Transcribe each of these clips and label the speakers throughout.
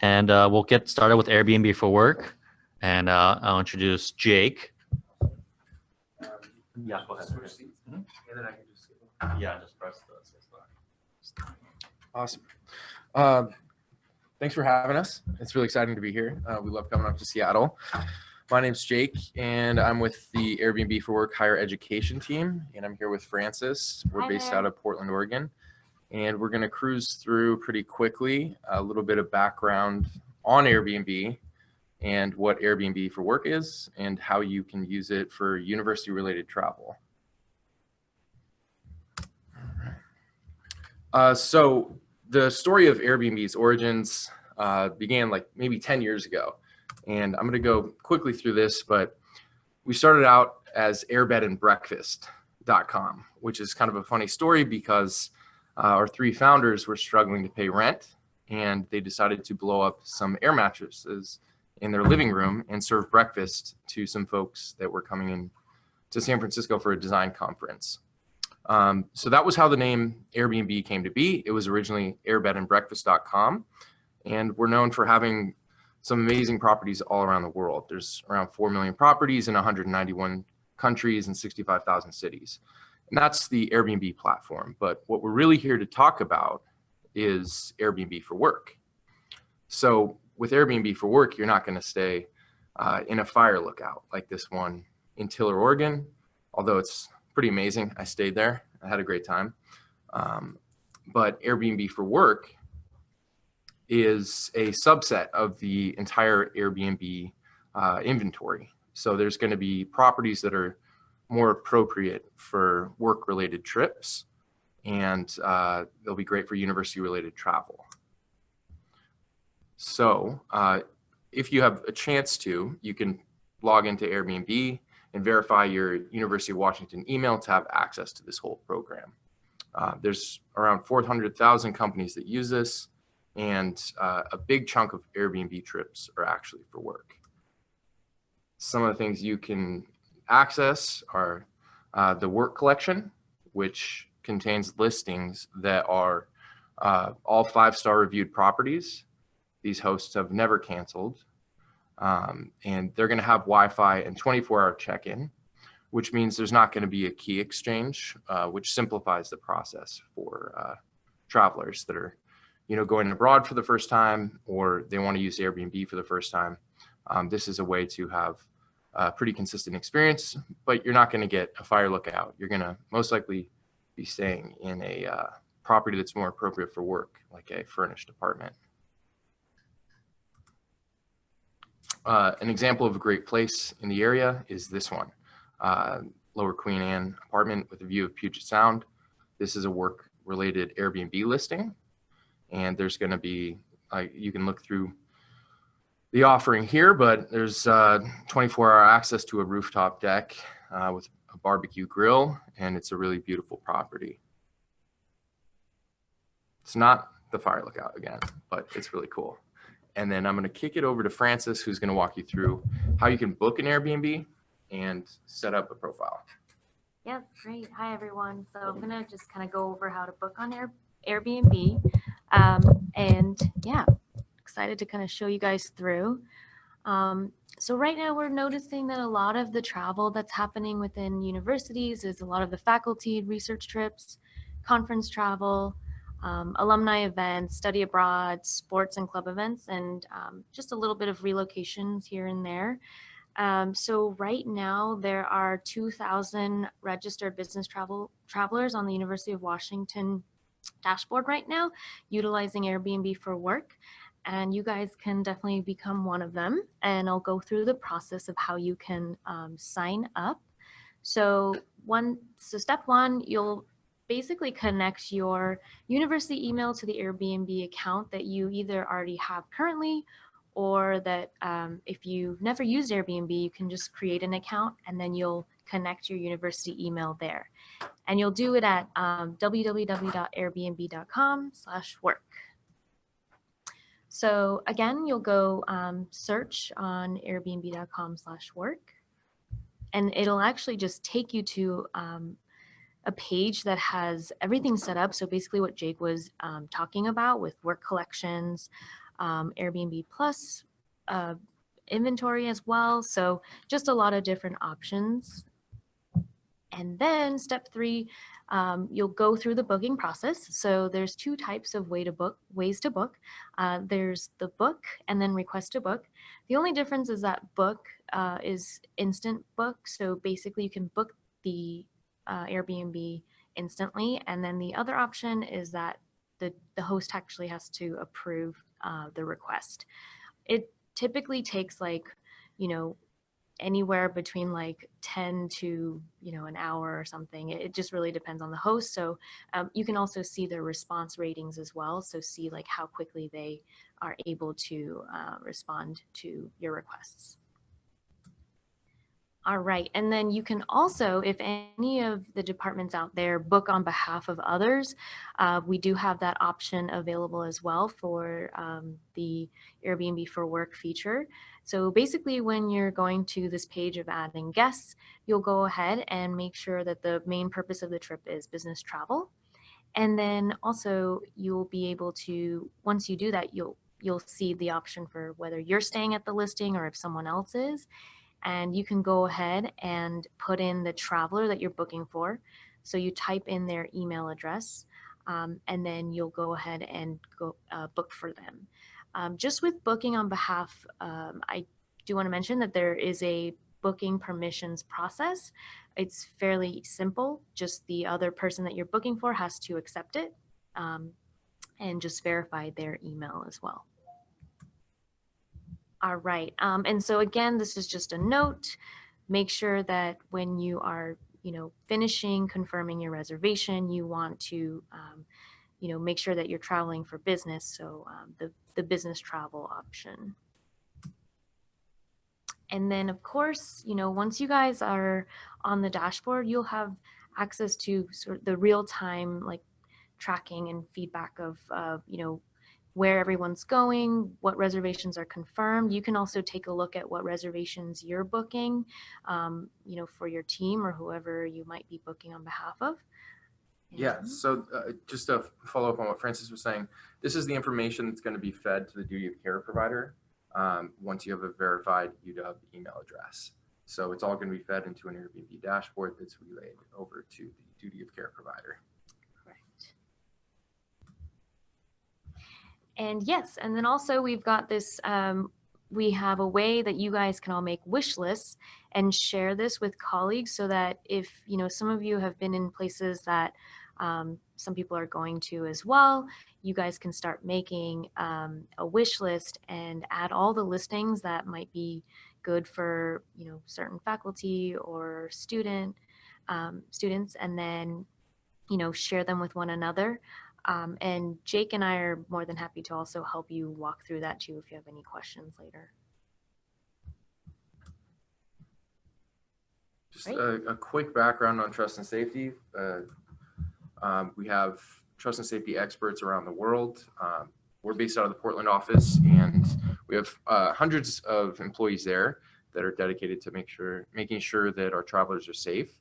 Speaker 1: and we'll get started with Airbnb for work. And I'll introduce Jake. Yeah, go ahead.
Speaker 2: And then I can just
Speaker 1: Yeah, just press the spacebar.
Speaker 2: Awesome. Thanks for having us. It's really exciting to be here. We love coming up to Seattle. My name's Jake, and I'm with the Airbnb for Work higher education team, and I'm here with Francis. We're based out of Portland, Oregon, and we're going to cruise through pretty quickly a little bit of background on Airbnb and what Airbnb for Work is and how you can use it for university-related travel. So the story of Airbnb's origins began like maybe 10 years ago. And I'm going to go quickly through this, but we started out as airbedandbreakfast.com, which is kind of a funny story because our three founders were struggling to pay rent, and they decided to blow up some air mattresses in their living room and serve breakfast to some folks that were coming in to San Francisco for a design conference. So that was how the name Airbnb came to be. It was originally airbedandbreakfast.com, and we're known for having some amazing properties all around the world. There's around 4 million properties in 191 countries and 65,000 cities. And that's the Airbnb platform. But what we're really here to talk about is Airbnb for Work. So with Airbnb for Work, you're not going to stay in a fire lookout like this one in Tiller, Oregon, although it's pretty amazing. I stayed there. I had a great time. But Airbnb for Work is a subset of the entire Airbnb inventory. So there's going to be properties that are more appropriate for work-related trips, and they'll be great for university-related travel. So if you have a chance to, you can log into Airbnb and verify your University of Washington email to have access to this whole program. There's around 400,000 companies that use this, and a big chunk of Airbnb trips are actually for work. Some of the things you can access are the work collection, which contains listings that are all 5-star reviewed properties. These hosts have never canceled, and they're going to have Wi-Fi and 24-hour check-in, which means there's not going to be a key exchange, which simplifies the process for travelers that are going abroad for the first time, or they want to use Airbnb for the first time. This is a way to have a pretty consistent experience, but you're not going to get a fire lookout. You're going to most likely be staying in a property that's more appropriate for work, like a furnished apartment. An example of a great place in the area is this one, Lower Queen Anne apartment with a view of Puget Sound. This is a work-related Airbnb listing. And there's going to be, you can look through the offering here, but there's 24-hour access to a rooftop deck with a barbecue grill, and it's a really beautiful property. It's not the fire lookout again, but it's really cool. And then I'm going to kick it over to Francis, who's going to walk you through how you can book an Airbnb and set up a profile.
Speaker 3: Yeah, great. Hi, everyone. So I'm going to just kind of go over how to book on Airbnb. And yeah, excited to kind of show you guys through. So right now we're noticing that a lot of the travel that's happening within universities is a lot of the faculty research trips, conference travel, alumni events, study abroad, sports and club events, and just a little bit of relocations here and there. So right now there are 2,000 registered business travelers on the University of Washington dashboard right now, utilizing Airbnb for Work, and you guys can definitely become one of them. And I'll go through the process of how you can sign up. So step one, you'll basically connect your university email to the Airbnb account that you either already have currently, or that if you've never used Airbnb, you can just create an account and then you'll connect your university email there. And you'll do it at www.airbnb.com/work. So again, you'll go search on airbnb.com/work, and it'll actually just take you to a page that has everything set up. So basically what Jake was talking about with work collections, Airbnb Plus inventory as well. So just a lot of different options. And then step 3, you'll go through the booking process. So there's 2 types of ways to book. There's the book and then request to book. The only difference is that book is instant book. So basically you can book the Airbnb instantly. And then the other option is that the host actually has to approve the request. It typically takes like, you know, anywhere between like 10 to an hour or something. It just really depends on the host. So you can also see their response ratings as well, so see like how quickly they are able to respond to your requests. All right, and then you can also, if any of the departments out there book on behalf of others, we do have that option available as well for the Airbnb for Work feature. So basically when you're going to this page of adding guests, you'll go ahead and make sure that the main purpose of the trip is business travel. And then also you'll be able to, once you do that, you'll see the option for whether you're staying at the listing or if someone else is. And you can go ahead and put in the traveler that you're booking for. So you type in their email address, and then you'll go ahead and go book for them. Just with booking on behalf, I do want to mention that there is a booking permissions process. It's fairly simple. Just the other person that you're booking for has to accept it, and just verify their email as well. All right. And so again, this is just a note. Make sure that when you are, finishing confirming your reservation, you want to, make sure that you're traveling for business. So the business travel option. And then of course, once you guys are on the dashboard, you'll have access to sort of the real-time like tracking and feedback of, where everyone's going, what reservations are confirmed. You can also take a look at what reservations you're booking, for your team or whoever you might be booking on behalf of.
Speaker 2: Yeah, so just to follow up on what Francis was saying, this is the information that's going to be fed to the duty of care provider once you have a verified UW email address. So it's all going to be fed into an Airbnb dashboard that's relayed over to the duty of care provider.
Speaker 3: And yes, and then also we've got this, we have a way that you guys can all make wish lists and share this with colleagues so that if, some of you have been in places that some people are going to as well, you guys can start making a wish list and add all the listings that might be good for, certain faculty or students, and then, share them with one another. And Jake and I are more than happy to also help you walk through that too if you have any questions later.
Speaker 2: Just a quick background on trust and safety. We have trust and safety experts around the world. We're based out of the Portland office, and we have hundreds of employees there that are dedicated to making sure that our travelers are safe.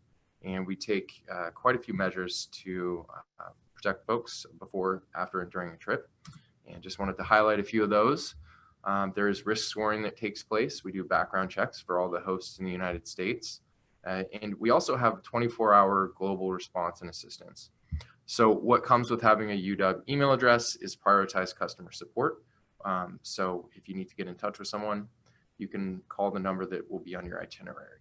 Speaker 2: And we take quite a few measures to protect folks before, after, and during a trip. And just wanted to highlight a few of those. There is risk scoring that takes place. We do background checks for all the hosts in the United States. And we also have 24-hour global response and assistance. So what comes with having a UW email address is prioritized customer support. So if you need to get in touch with someone, you can call the number that will be on your itinerary.